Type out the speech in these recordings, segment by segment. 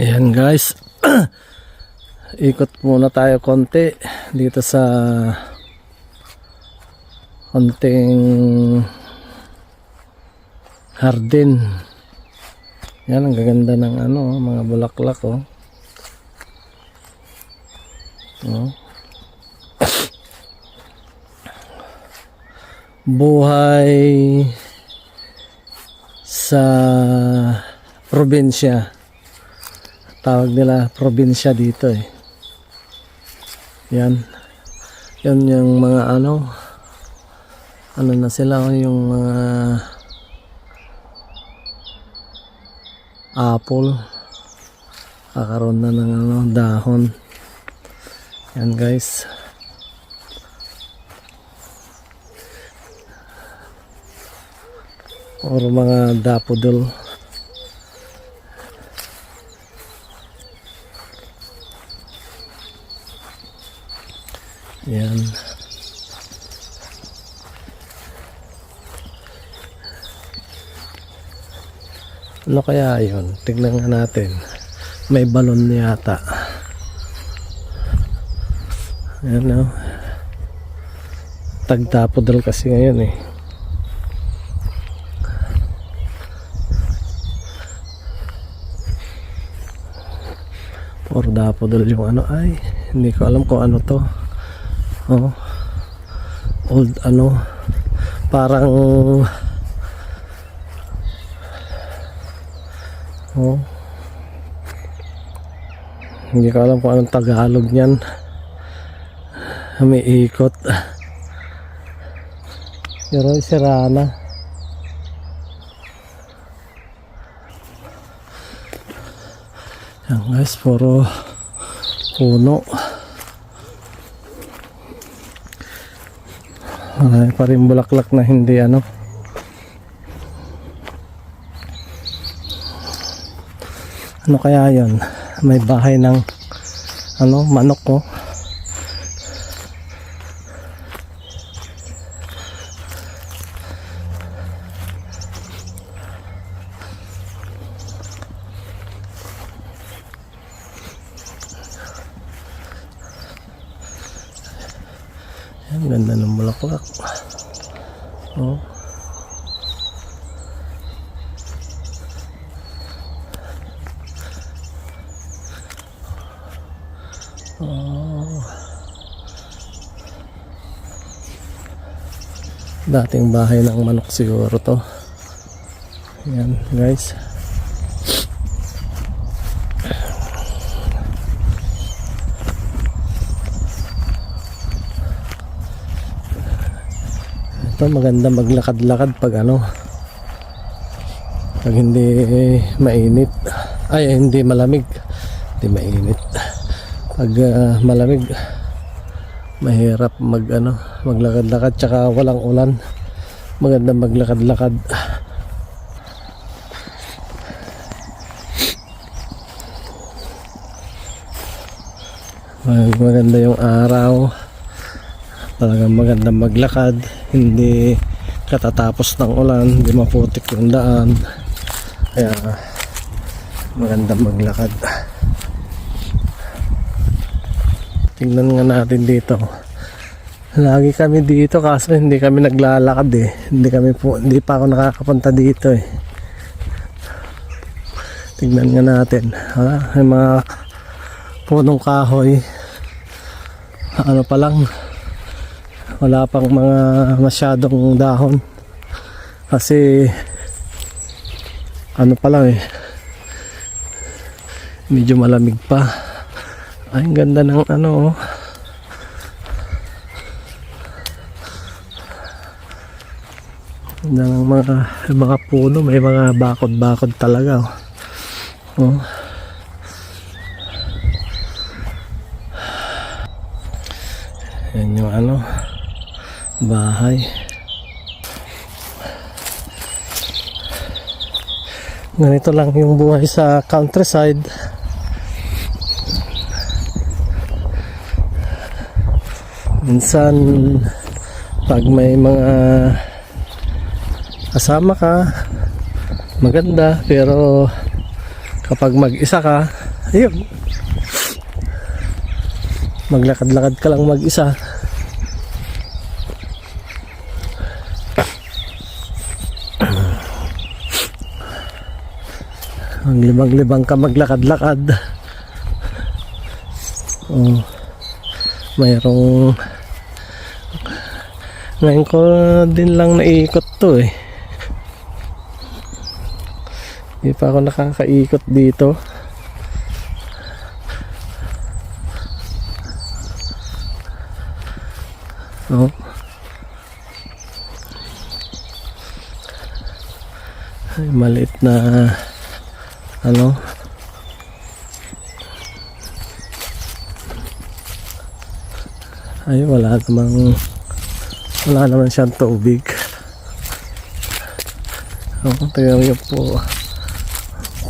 Ayan guys, ikot muna tayo konti dito sa konting hardin. Yan, ang gaganda ng mga bulaklak oh. Buhay sa probinsya. Tawag nila probinsya dito eh. Yan. Yan yung mga ano na sila, yung mga apple. Kakaroon na ng dahon. Yan guys. Or mga daffodil. Yan. Ano kaya yun? Tignan nga natin. May balon yata. Ayan o. Tag-daffodil kasi ngayon eh. Or daffodil yung ay. Hindi ko alam kung ano to. Oh, old parang hindi ko alam kung anong Tagalog niyan. May ikot pero sira na. Yan guys, puro puno. Ay, pa rin bulaklak na hindi ano kaya yon? May bahay ng manok ko. Ang ganda ng bulaklak. Oh. Oh. Dating bahay ng manok siguro to. Yan guys. Maganda maglakad-lakad pag pag hindi mainit, hindi malamig, hindi mainit. Pag malamig mahirap maglakad-lakad, tsaka walang ulan. Maganda maglakad-lakad. Maganda yung araw, talagang maganda maglakad, hindi katatapos ng ulan, hindi maputik yung daan, kaya maganda maglakad. Tingnan nga natin dito, lagi kami dito kaso hindi kami naglalakad eh, hindi pa ako nakakapunta dito eh. Tingnan nga natin, may mga punong kahoy, pa lang, wala pang mga masyadong dahon kasi pa lang eh, medyo malamig pa. Ay, ang ganda ng ganda ng mga puno, may mga bakod-bakod talaga oh. Yan yung bahay. Ganito lang yung buhay sa countryside. Minsan pag may mga kasama ka maganda, pero kapag mag-isa ka Ayun. Maglakad-lakad ka lang mag-isa. Ang libang-libang ka maglakad-lakad. Oh. Mayroong ngayon ko din lang naiikot to eh. Hindi pa ako nakakaikot dito. Oh. Ay, maliit na ano. Ay, wala naman siyang tubig. Oh, tingnan niyo po.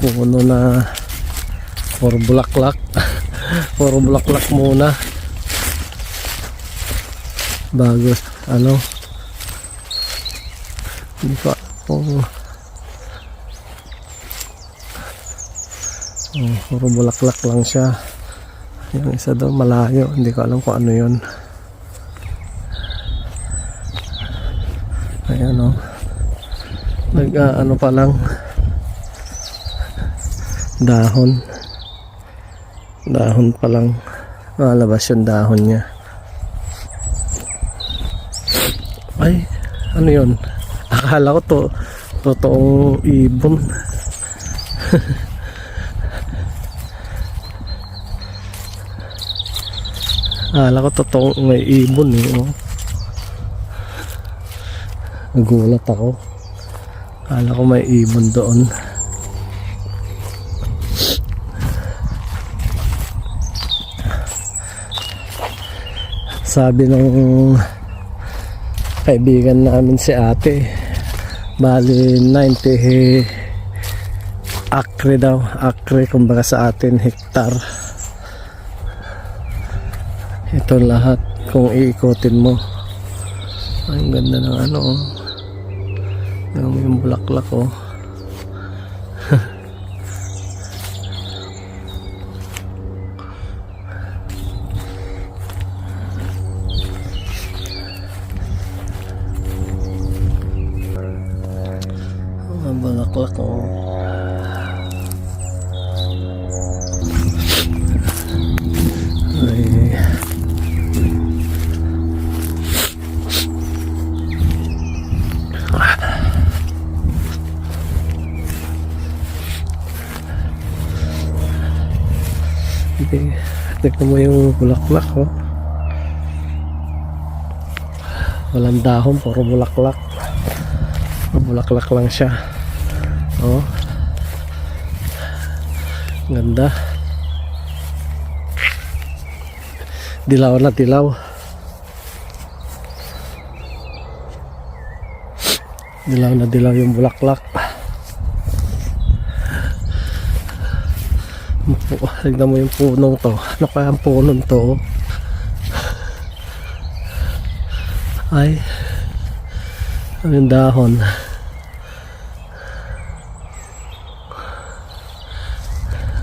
Puno na puro bulaklak. Puro bulaklak muna. Bago ano. Hindi pa puro bulaklak lang siya. Yung isa doon malayo, hindi ko alam kung ano yun. Ayan o. Ano pa lang. Dahon pa lang. Malabas yung dahon niya. Ay, ano yun? Akala ko totoong ibon. Akala ko totoong may ibon eh. Oh. Nagulat ako. Akala ko may ibon doon. Sabi ng kaibigan namin si ate, bali 90 acre daw. Acre kumbaga sa atin hektar. Ito lahat kung iikotin mo. Ang ganda ng ano oh. Yung bulaklak oh. Ang bulaklak oh. Ay. Okay. Tignan mo yung bulaklak oh. Walang dahon, puro bulaklak. Bulaklak lang siya. Oh. Ganda. Dilaw na dilaw. Dilaw na dilaw yung bulaklak. Tignan mo yung punong to. Ano kaya ang punong to? Ay, yung dahon.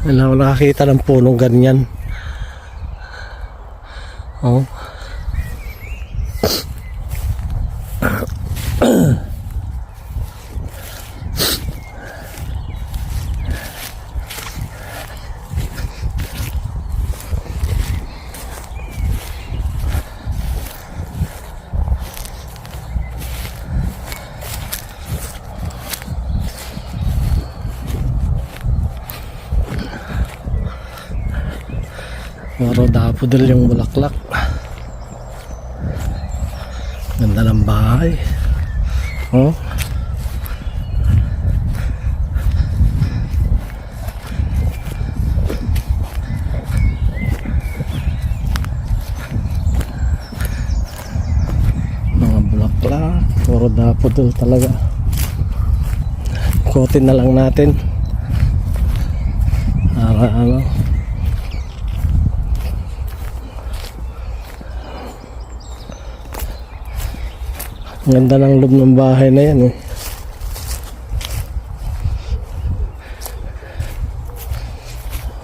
Wala ako nakakita ng punong ganyan. Oh. Puro daffodil yung bulaklak. Ganda ng bahay. Oh. Mga bulaklak. Puro daffodil talaga. Ikotin na lang natin. Para ano. Ganda ng loob ng bahay na yan eh.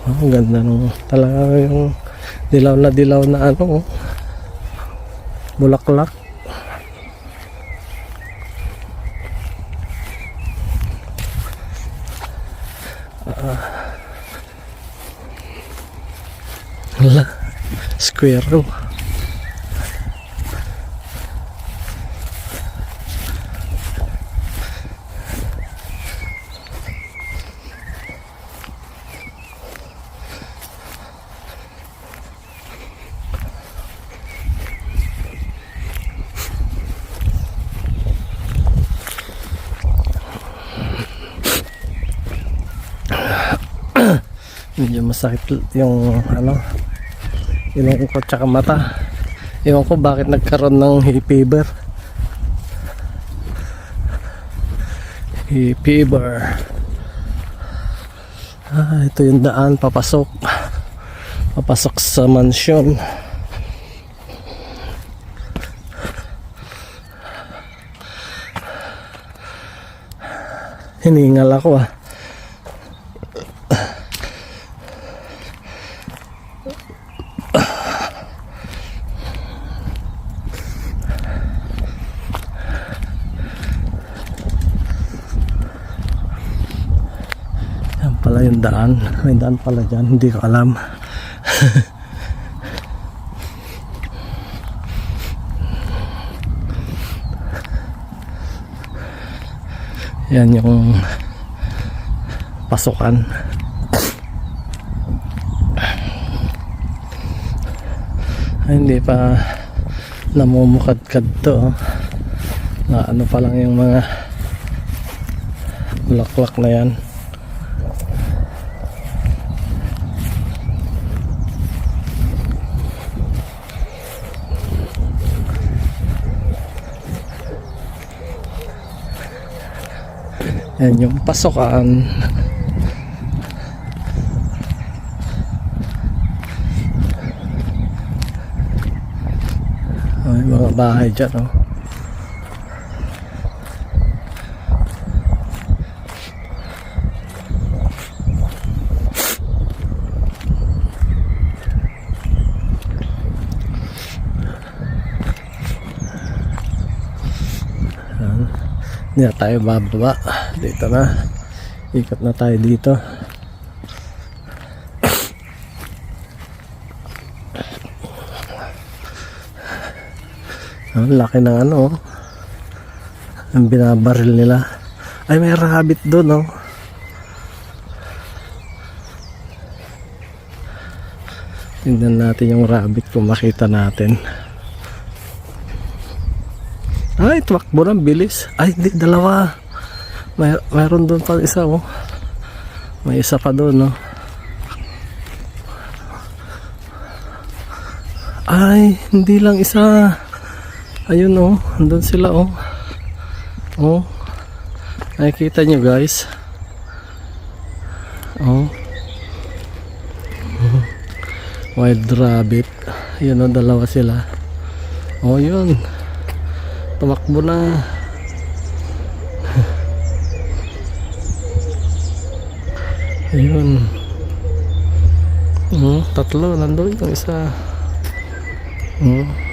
Oh, ang ganda nung talaga yung dilaw na ano, bulaklak. Wala, square row. Medyo masakit yung ano, ilong ko tsaka mata. Ewan ko bakit nagkaroon ng hay fever. Hay fever. Ito yung daan papasok sa mansyon. Hiningal ako Yan pala yung daan. May daan pala dyan, hindi ko alam. Yan yung pasukan. Ay, hindi pa namumukadkad to. Na ano pa lang yung mga bulaklak na yan. Yan yung pasukan. May mga bahay dyan, oh. Hindi na tayo bababa. Dito na. Ikot na tayo dito. Ang laki ng ano, ang binabaril nila. Ay, may rabbit doon, oh. Tingnan natin yung rabbit kung makita natin. Ay, tumakbo ng bilis. Ay, hindi, dalawa. Mayroon doon pa isa, oh. May isa pa doon, oh. Ay, hindi lang isa. Ayun, oh. Andun sila, oh. Oh. Nakikita nyo, guys. Oh. Wild rabbit. Ayun, oh. Dalawa sila. Oh, yun. Tumakbo na. Ayun. Tatlo. Nandun yung isa.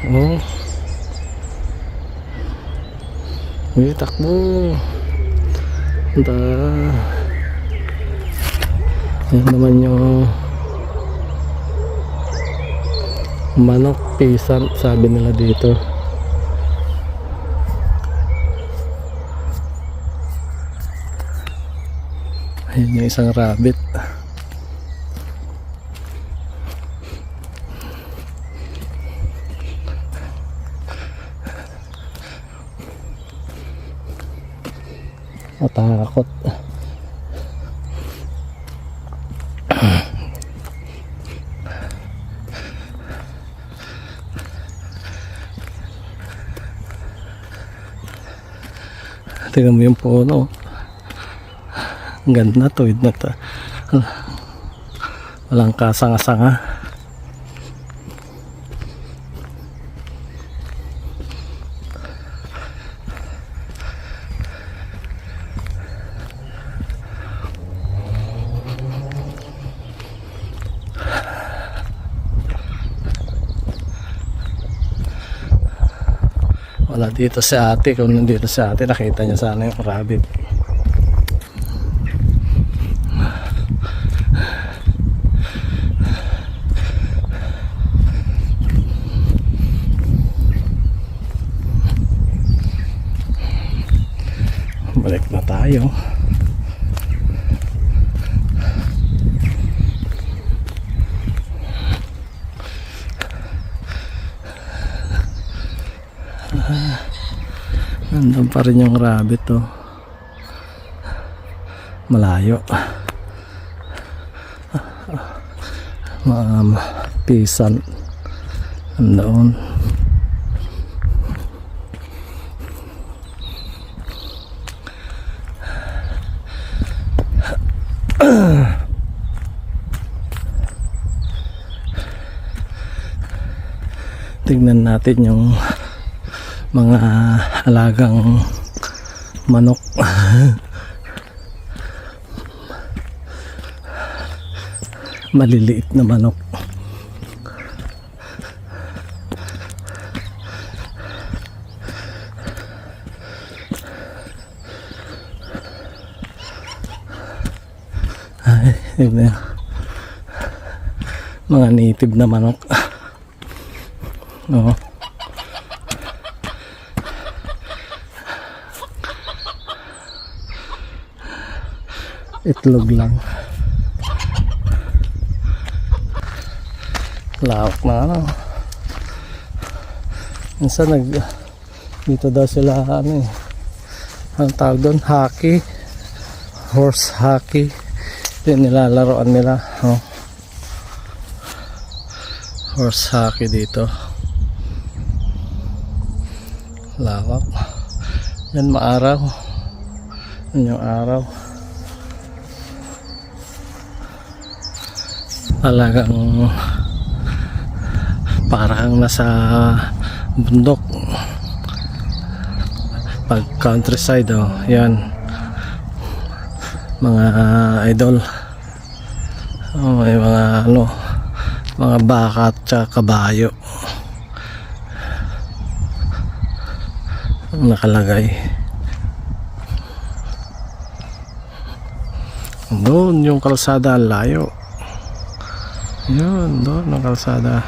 Oh. Uy, takbo. Yan naman yung manok pisan, sabi nila dito. Ayun yung isang rabbit. Matakot. Tingnan mo yung puno. Ang ganda, tuwid na to. Walang kasanga-sanga. Wala dito si ate. Kung nandito si ate, nakita niya sana yung rabbit. Balik na tayo. Nandun pa rin yung rabbit, oh. Malayo. Pisan. Nandoon. Tignan natin yung mga alagang manok. Maliliit na manok. Ay, yun na. Mga native na manok. Oo. Itlog lang. Lawak na ano. Minsan dito daw sila ano eh. Ang tawag doon, hockey. Horse hockey. Yung nilalaroan nila. Oh. Horse hockey dito. Lawak. Yan maaraw. Yan yung araw. Talagang parang nasa bundok. Pag countryside, oh, yan. Mga idol. Oh, may mga ano, mga baka at kabayo nakalagay. Doon yung kalsada, layo. Yun, doon ang kalsada.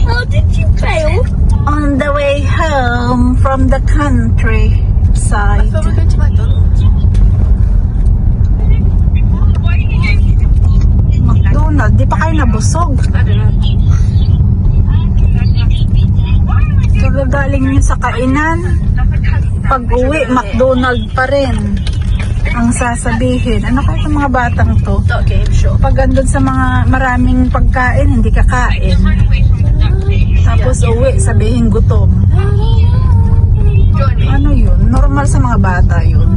How did you fail? On the way home from the countryside. I thought we were going to McDonald's. McDonald's, di pa kayo nabusog. I don't know. Kagagaling niyo sa kainan. Pag uwi, McDonald's pa rin ang sasabihin. Ano kaya itong mga batang to? Okay, sure. Pag andun sa mga maraming pagkain, hindi kakain. Tapos uwi, sabihin gutom. Join me. Ano yun? Normal sa mga bata yun.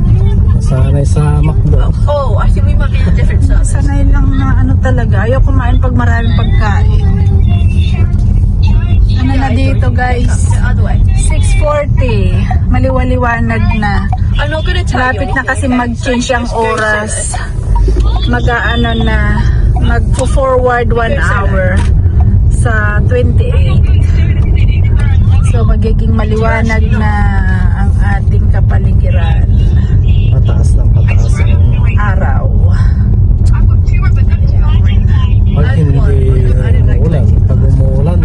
Sanay sa McDo. Oh, I think we might be in a different service. Sanay lang na ano talaga. Ayaw kumain pag maraming pagkain. Ano na dito guys? The other way. 6:40. Maliwaliwanag na. I'm not going to tell you. Lapit na kasi anything, mag-change so ang just go oras. solo. Mag-aano na. Mag-forward 1 hour sa 28. So magiging maliwanag na ang ating kapaligiran. Pataas ng pataas ang Araw. pag hindi umuulan. Pag umuulan,